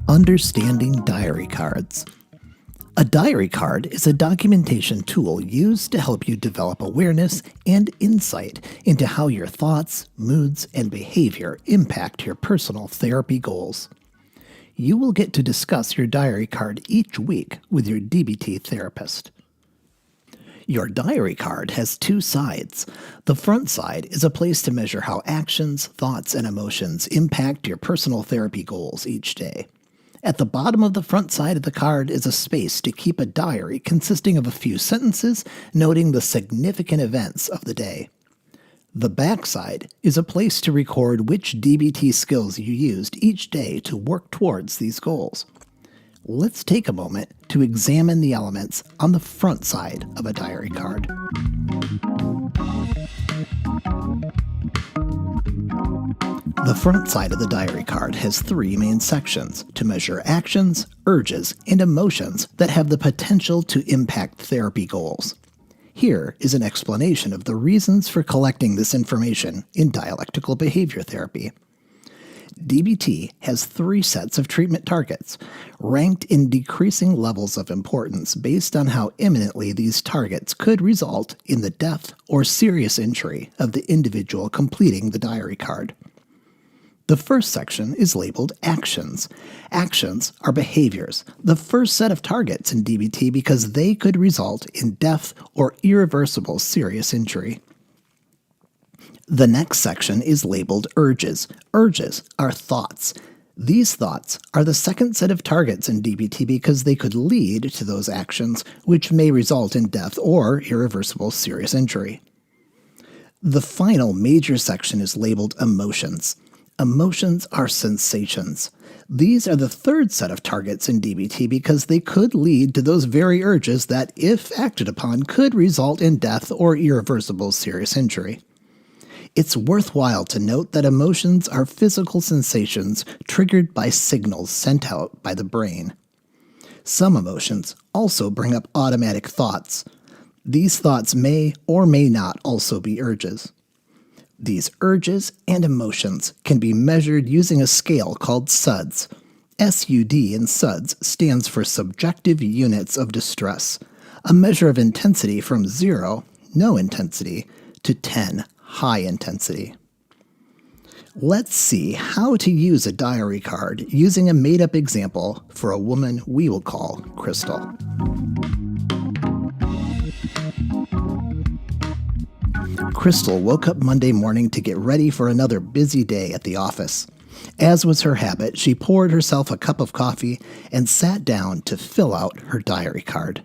Understanding diary cards. A diary card is a documentation tool used to help you develop awareness and insight into how your thoughts, moods, and behavior impact your personal therapy goals. You will get to discuss your diary card each week with your DBT therapist. Your diary card has two sides. The front side is a place to measure how actions, thoughts, and emotions impact your personal therapy goals each day. At the bottom of the front side of the card is a space to keep a diary consisting of a few sentences noting the significant events of the day. The back side is a place to record which DBT skills you used each day to work towards these goals. Let's take a moment to examine the elements on the front side of a diary card. The front side of the diary card has three main sections to measure actions, urges, and emotions that have the potential to impact therapy goals. Here is an explanation of the reasons for collecting this information in dialectical behavior therapy. DBT has three sets of treatment targets, ranked in decreasing levels of importance based on how imminently these targets could result in the death or serious injury of the individual completing the diary card. The first section is labeled Actions. Actions are behaviors, the first set of targets in DBT because they could result in death or irreversible serious injury. The next section is labeled Urges. Urges are thoughts. These thoughts are the second set of targets in DBT because they could lead to those actions, which may result in death or irreversible serious injury. The final major section is labeled Emotions. Emotions are sensations. These are the third set of targets in DBT because they could lead to those very urges that, if acted upon, could result in death or irreversible serious injury. It's worthwhile to note that emotions are physical sensations triggered by signals sent out by the brain. Some emotions also bring up automatic thoughts. These thoughts may or may not also be urges. These urges and emotions can be measured using a scale called SUDS. SUD in SUDS stands for Subjective Units of Distress, a measure of intensity from 0, no intensity, to 10, high intensity. Let's see how to use a diary card using a made-up example for a woman we will call Crystal. Crystal woke up Monday morning to get ready for another busy day at the office. As was her habit, she poured herself a cup of coffee and sat down to fill out her diary card.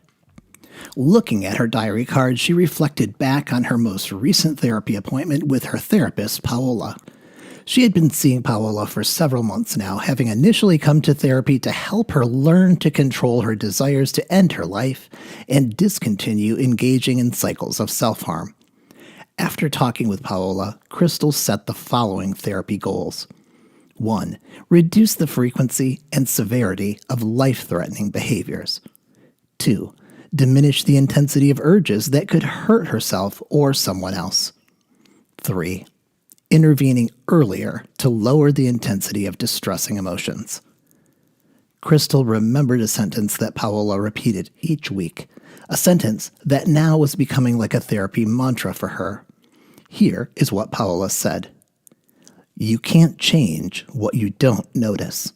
Looking at her diary card, she reflected back on her most recent therapy appointment with her therapist, Paola. She had been seeing Paola for several months now, having initially come to therapy to help her learn to control her desires to end her life and discontinue engaging in cycles of self-harm. After talking with Paola, Crystal set the following therapy goals. 1. Reduce the frequency and severity of life-threatening behaviors. 2. Diminish the intensity of urges that could hurt herself or someone else. 3. Intervening earlier to lower the intensity of distressing emotions. Crystal remembered a sentence that Paola repeated each week, a sentence that now was becoming like a therapy mantra for her. Here is what Paola said. You can't change what you don't notice.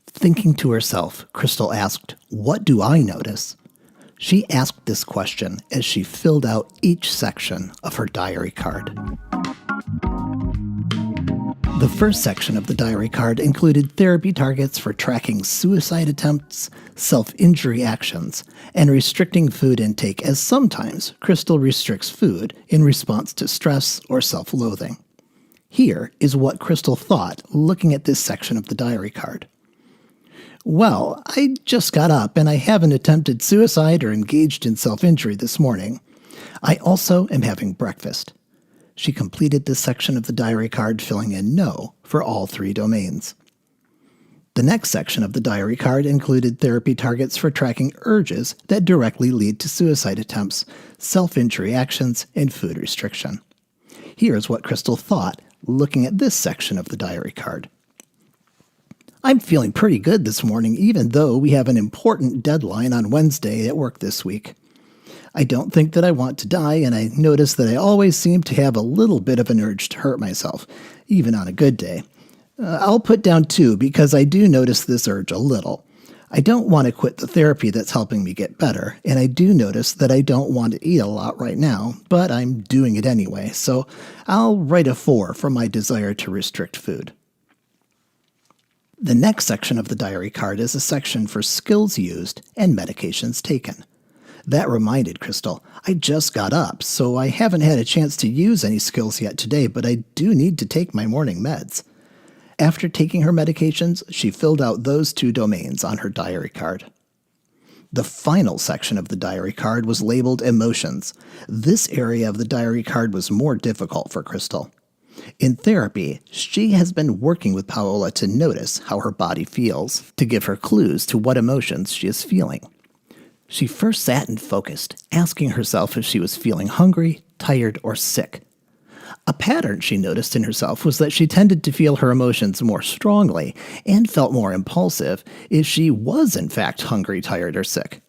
Thinking to herself, Crystal asked, what do I notice? She asked this question as she filled out each section of her diary card. The first section of the diary card included therapy targets for tracking suicide attempts, self-injury actions, and restricting food intake, as sometimes Crystal restricts food in response to stress or self-loathing. Here is what Crystal thought looking at this section of the diary card. Well, I just got up and I haven't attempted suicide or engaged in self-injury this morning. I also am having breakfast. She completed this section of the diary card, filling in no for all three domains. The next section of the diary card included therapy targets for tracking urges that directly lead to suicide attempts, self-injury actions, and food restriction. Here's what Crystal thought, looking at this section of the diary card. I'm feeling pretty good this morning, even though we have an important deadline on Wednesday at work this week. I don't think that I want to die, and I notice that I always seem to have a little bit of an urge to hurt myself, even on a good day. I'll put down 2 because I do notice this urge a little. I don't want to quit the therapy that's helping me get better, and I do notice that I don't want to eat a lot right now, but I'm doing it anyway, so I'll write a 4 for my desire to restrict food. The next section of the diary card is a section for skills used and medications taken. That reminded Crystal, I just got up, so I haven't had a chance to use any skills yet today, but I do need to take my morning meds. After taking her medications, she filled out those 2 domains on her diary card. The final section of the diary card was labeled Emotions. This area of the diary card was more difficult for Crystal. In therapy, she has been working with Paola to notice how her body feels, to give her clues to what emotions she is feeling. She first sat and focused, asking herself if she was feeling hungry, tired, or sick. A pattern she noticed in herself was that she tended to feel her emotions more strongly and felt more impulsive if she was in fact hungry, tired, or sick.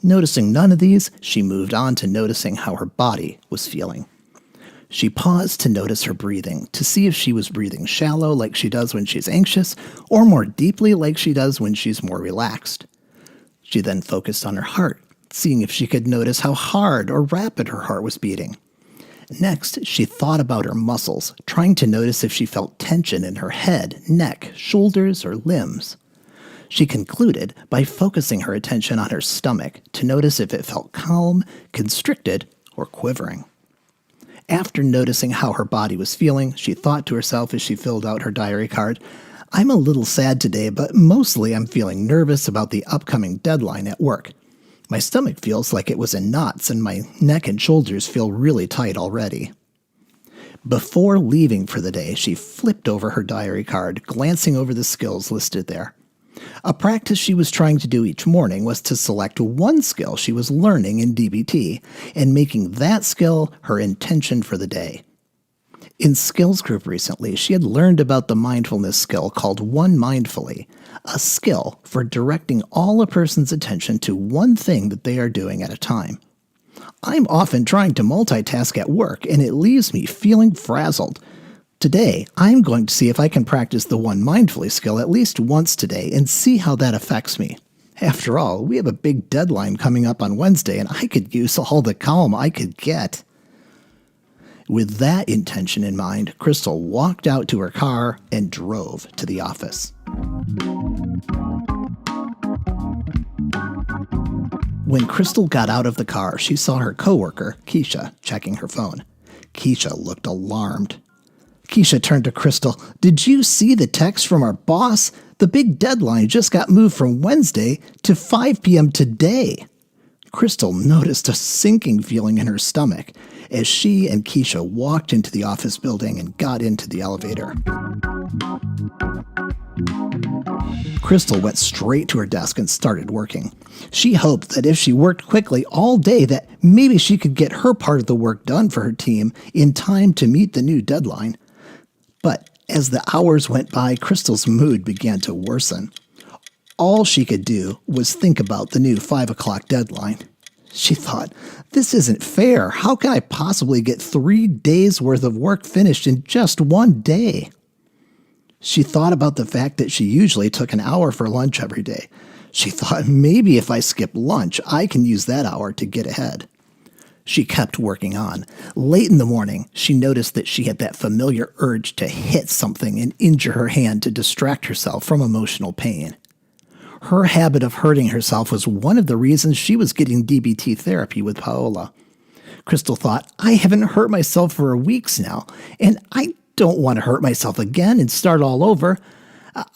Noticing none of these, she moved on to noticing how her body was feeling. She paused to notice her breathing, to see if she was breathing shallow like she does when she's anxious, or more deeply like she does when she's more relaxed. She then focused on her heart, seeing if she could notice how hard or rapid her heart was beating. Next, she thought about her muscles, trying to notice if she felt tension in her head, neck, shoulders, or limbs. She concluded by focusing her attention on her stomach to notice if it felt calm, constricted, or quivering. After noticing how her body was feeling, she thought to herself as she filled out her diary card, I'm a little sad today, but mostly I'm feeling nervous about the upcoming deadline at work. My stomach feels like it was in knots, and my neck and shoulders feel really tight already. Before leaving for the day, she flipped over her diary card, glancing over the skills listed there. A practice she was trying to do each morning was to select one skill she was learning in DBT and making that skill her intention for the day. In Skills Group recently, she had learned about the mindfulness skill called One Mindfully, a skill for directing all a person's attention to one thing that they are doing at a time. I'm often trying to multitask at work, and it leaves me feeling frazzled. Today, I'm going to see if I can practice the One Mindfully skill at least once today and see how that affects me. After all, we have a big deadline coming up on Wednesday, and I could use all the calm I could get. With that intention in mind, Crystal walked out to her car and drove to the office. When Crystal got out of the car, she saw her coworker, Keisha, checking her phone. Keisha looked alarmed. Keisha turned to Crystal. Did you see the text from our boss? The big deadline just got moved from Wednesday to 5 p.m. today. Crystal noticed a sinking feeling in her stomach as she and Keisha walked into the office building and got into the elevator. Crystal went straight to her desk and started working. She hoped that if she worked quickly all day that maybe she could get her part of the work done for her team in time to meet the new deadline. But as the hours went by, Crystal's mood began to worsen. All she could do was think about the new 5 o'clock deadline. She thought, this isn't fair. How can I possibly get 3 days' worth of work finished in just one day? She thought about the fact that she usually took an hour for lunch every day. She thought maybe if I skip lunch, I can use that hour to get ahead. She kept working on. Late in the morning, she noticed that she had that familiar urge to hit something and injure her hand to distract herself from emotional pain. Her habit of hurting herself was one of the reasons she was getting DBT therapy with Paola. Crystal thought, I haven't hurt myself for weeks now, and I don't want to hurt myself again and start all over.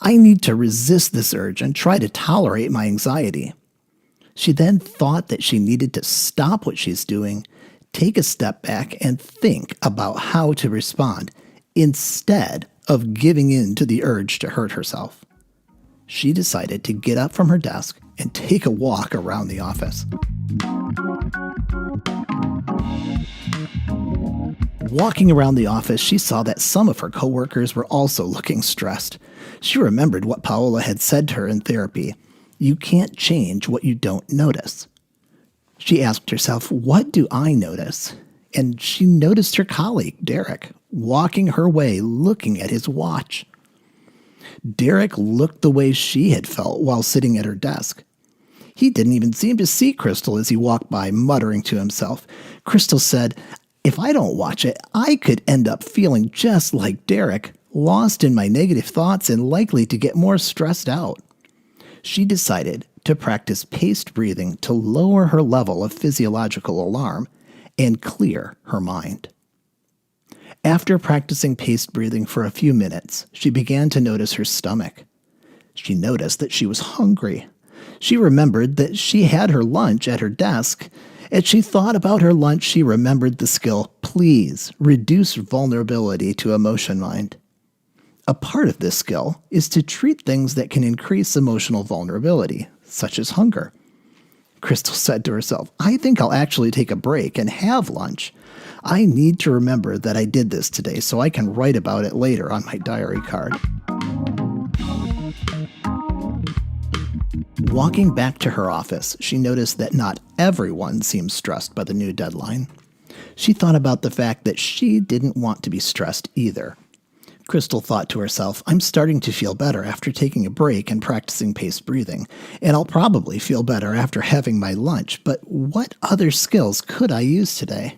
I need to resist this urge and try to tolerate my anxiety. She then thought that she needed to stop what she's doing, take a step back, and think about how to respond instead of giving in to the urge to hurt herself. She decided to get up from her desk and take a walk around the office. Walking around the office, she saw that some of her coworkers were also looking stressed. She remembered what Paola had said to her in therapy. You can't change what you don't notice. She asked herself, what do I notice? And she noticed her colleague, Derek, walking her way, looking at his watch. Derek looked the way she had felt while sitting at her desk. He didn't even seem to see Crystal as he walked by, muttering to himself. Crystal said, if I don't watch it, I could end up feeling just like Derek, lost in my negative thoughts and likely to get more stressed out. She decided to practice paced breathing to lower her level of physiological alarm and clear her mind. After practicing paced breathing for a few minutes, she began to notice her stomach. She noticed that she was hungry. She remembered that she had her lunch at her desk. As she thought about her lunch, she remembered the skill, please reduce vulnerability to emotion mind. A part of this skill is to treat things that can increase emotional vulnerability, such as hunger. Crystal said to herself, I think I'll actually take a break and have lunch. I need to remember that I did this today so I can write about it later on my diary card. Walking back to her office, she noticed that not everyone seemed stressed by the new deadline. She thought about the fact that she didn't want to be stressed either. Crystal thought to herself, I'm starting to feel better after taking a break and practicing paced breathing, and I'll probably feel better after having my lunch, but what other skills could I use today?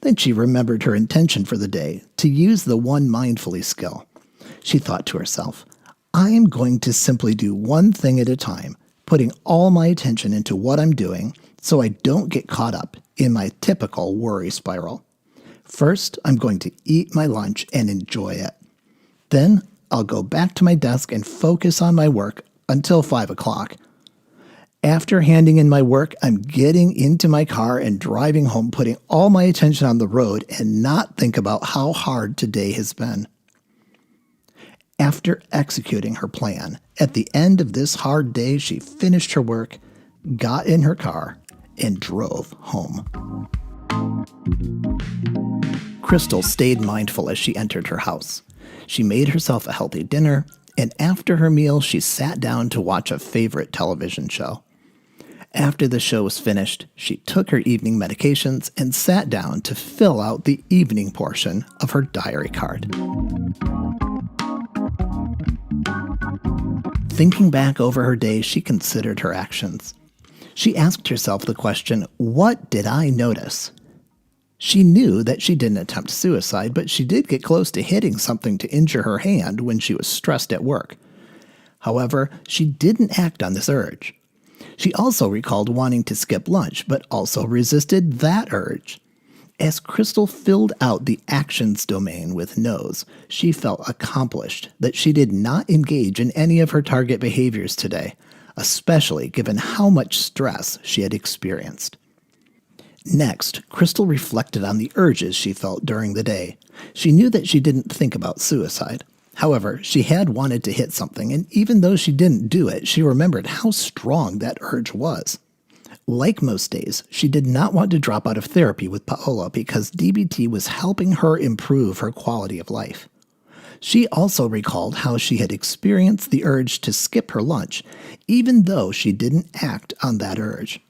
Then she remembered her intention for the day, to use the one mindfully skill. She thought to herself, I am going to simply do one thing at a time, putting all my attention into what I'm doing so I don't get caught up in my typical worry spiral. First, I'm going to eat my lunch and enjoy it. Then, I'll go back to my desk and focus on my work until 5 o'clock. After handing in my work, I'm getting into my car and driving home, putting all my attention on the road and not think about how hard today has been. After executing her plan, at the end of this hard day, she finished her work, got in her car, and drove home. Crystal stayed mindful as she entered her house. She made herself a healthy dinner, and after her meal, she sat down to watch a favorite television show. After the show was finished, she took her evening medications and sat down to fill out the evening portion of her diary card. Thinking back over her day, she considered her actions. She asked herself the question, what did I notice? She knew that she didn't attempt suicide, but she did get close to hitting something to injure her hand when she was stressed at work. However, she didn't act on this urge. She also recalled wanting to skip lunch, but also resisted that urge. As Crystal filled out the actions domain with no's, she felt accomplished that she did not engage in any of her target behaviors today, especially given how much stress she had experienced. Next, Crystal reflected on the urges she felt during the day. She knew that she didn't think about suicide. However, she had wanted to hit something, and even though she didn't do it, she remembered how strong that urge was. Like most days, she did not want to drop out of therapy with Paola because DBT was helping her improve her quality of life. She also recalled how she had experienced the urge to skip her lunch, even though she didn't act on that urge.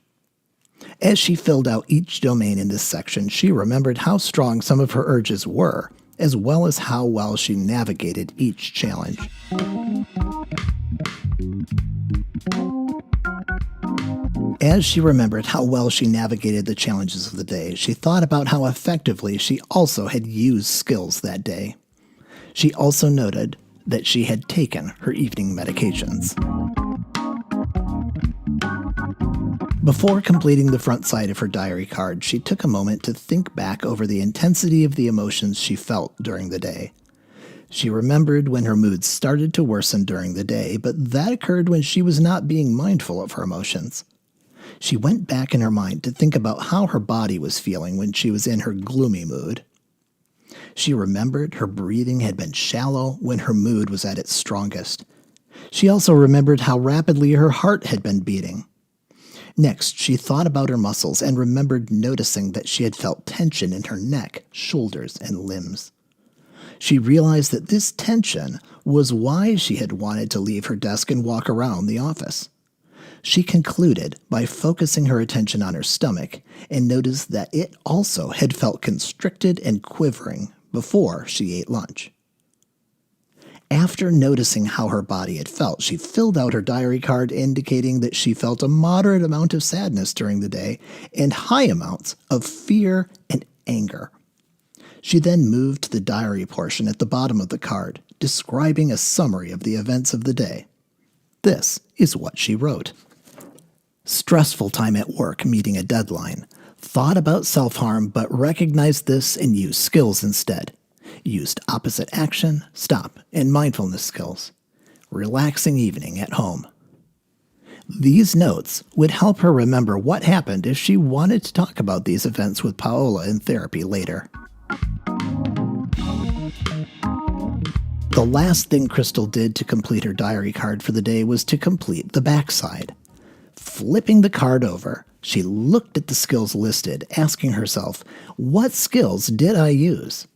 As she filled out each domain in this section, she remembered how strong some of her urges were, as well as how well she navigated each challenge. As she remembered how well she navigated the challenges of the day, she thought about how effectively she also had used skills that day. She also noted that she had taken her evening medications. Before completing the front side of her diary card, she took a moment to think back over the intensity of the emotions she felt during the day. She remembered when her mood started to worsen during the day, but that occurred when she was not being mindful of her emotions. She went back in her mind to think about how her body was feeling when she was in her gloomy mood. She remembered her breathing had been shallow when her mood was at its strongest. She also remembered how rapidly her heart had been beating. Next, she thought about her muscles and remembered noticing that she had felt tension in her neck, shoulders, and limbs. She realized that this tension was why she had wanted to leave her desk and walk around the office. She concluded by focusing her attention on her stomach and noticed that it also had felt constricted and quivering before she ate lunch. After noticing how her body had felt, she filled out her diary card indicating that she felt a moderate amount of sadness during the day and high amounts of fear and anger. She then moved to the diary portion at the bottom of the card, describing a summary of the events of the day. This is what she wrote. Stressful time at work meeting a deadline. Thought about self-harm but recognized this and used skills instead. Used opposite action, stop, and mindfulness skills. Relaxing evening at home. These notes would help her remember what happened if she wanted to talk about these events with Paola in therapy later. The last thing Crystal did to complete her diary card for the day was to complete the backside. Flipping the card over, she looked at the skills listed, asking herself, what skills did I use?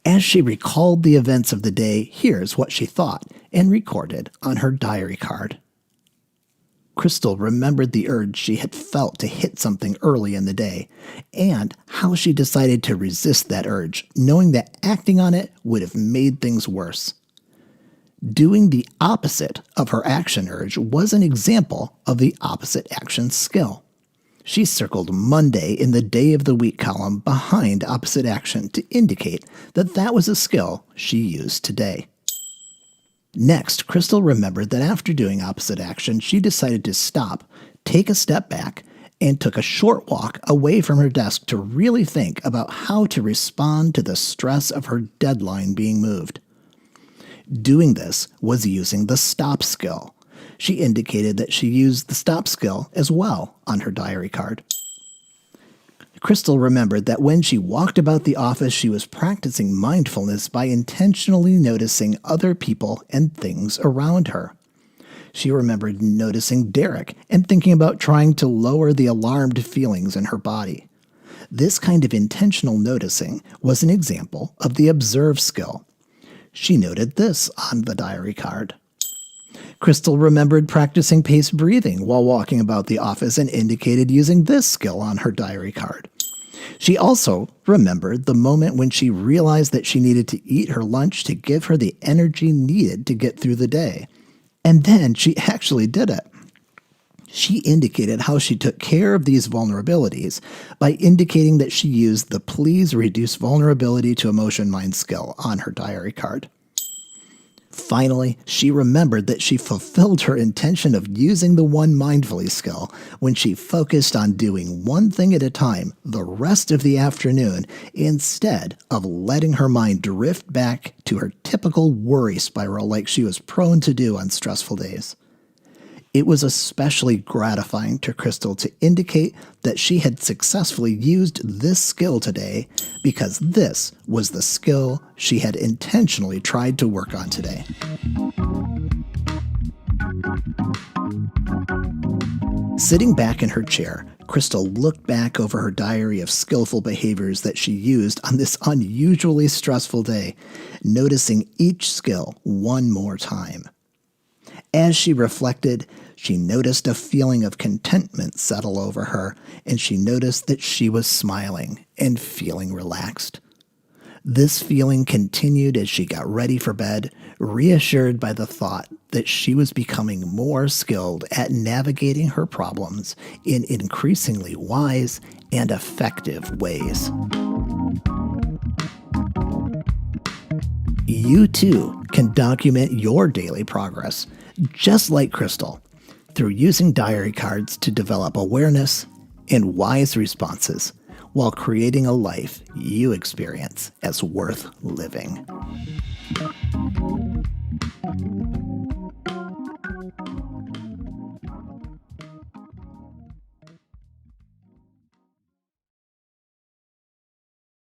As she recalled the events of the day, here's what she thought and recorded on her diary card. Crystal remembered the urge she had felt to hit something early in the day, and how she decided to resist that urge, knowing that acting on it would have made things worse. Doing the opposite of her action urge was an example of the opposite action skill. She circled Monday in the day of the week column behind opposite action to indicate that that was a skill she used today. Next, Crystal remembered that after doing opposite action, she decided to stop, take a step back, and took a short walk away from her desk to really think about how to respond to the stress of her deadline being moved. Doing this was using the stop skill. She indicated that she used the stop skill as well on her diary card. Crystal remembered that when she walked about the office, she was practicing mindfulness by intentionally noticing other people and things around her. She remembered noticing Derek and thinking about trying to lower the alarmed feelings in her body. This kind of intentional noticing was an example of the observe skill. She noted this on the diary card. Crystal remembered practicing paced breathing while walking about the office and indicated using this skill on her diary card. She also remembered the moment when she realized that she needed to eat her lunch to give her the energy needed to get through the day. And then she actually did it. She indicated how she took care of these vulnerabilities by indicating that she used the Please Reduce Vulnerability to Emotion Mind skill on her diary card. Finally, she remembered that she fulfilled her intention of using the One Mindfully skill when she focused on doing one thing at a time the rest of the afternoon instead of letting her mind drift back to her typical worry spiral like she was prone to do on stressful days. It was especially gratifying to Crystal to indicate that she had successfully used this skill today because this was the skill she had intentionally tried to work on today. Sitting back in her chair, Crystal looked back over her diary of skillful behaviors that she used on this unusually stressful day, noticing each skill one more time. As she reflected, she noticed a feeling of contentment settle over her, and she noticed that she was smiling and feeling relaxed. This feeling continued as she got ready for bed, reassured by the thought that she was becoming more skilled at navigating her problems in increasingly wise and effective ways. You too can document your daily progress, just like Crystal, through using diary cards to develop awareness and wise responses while creating a life you experience as worth living.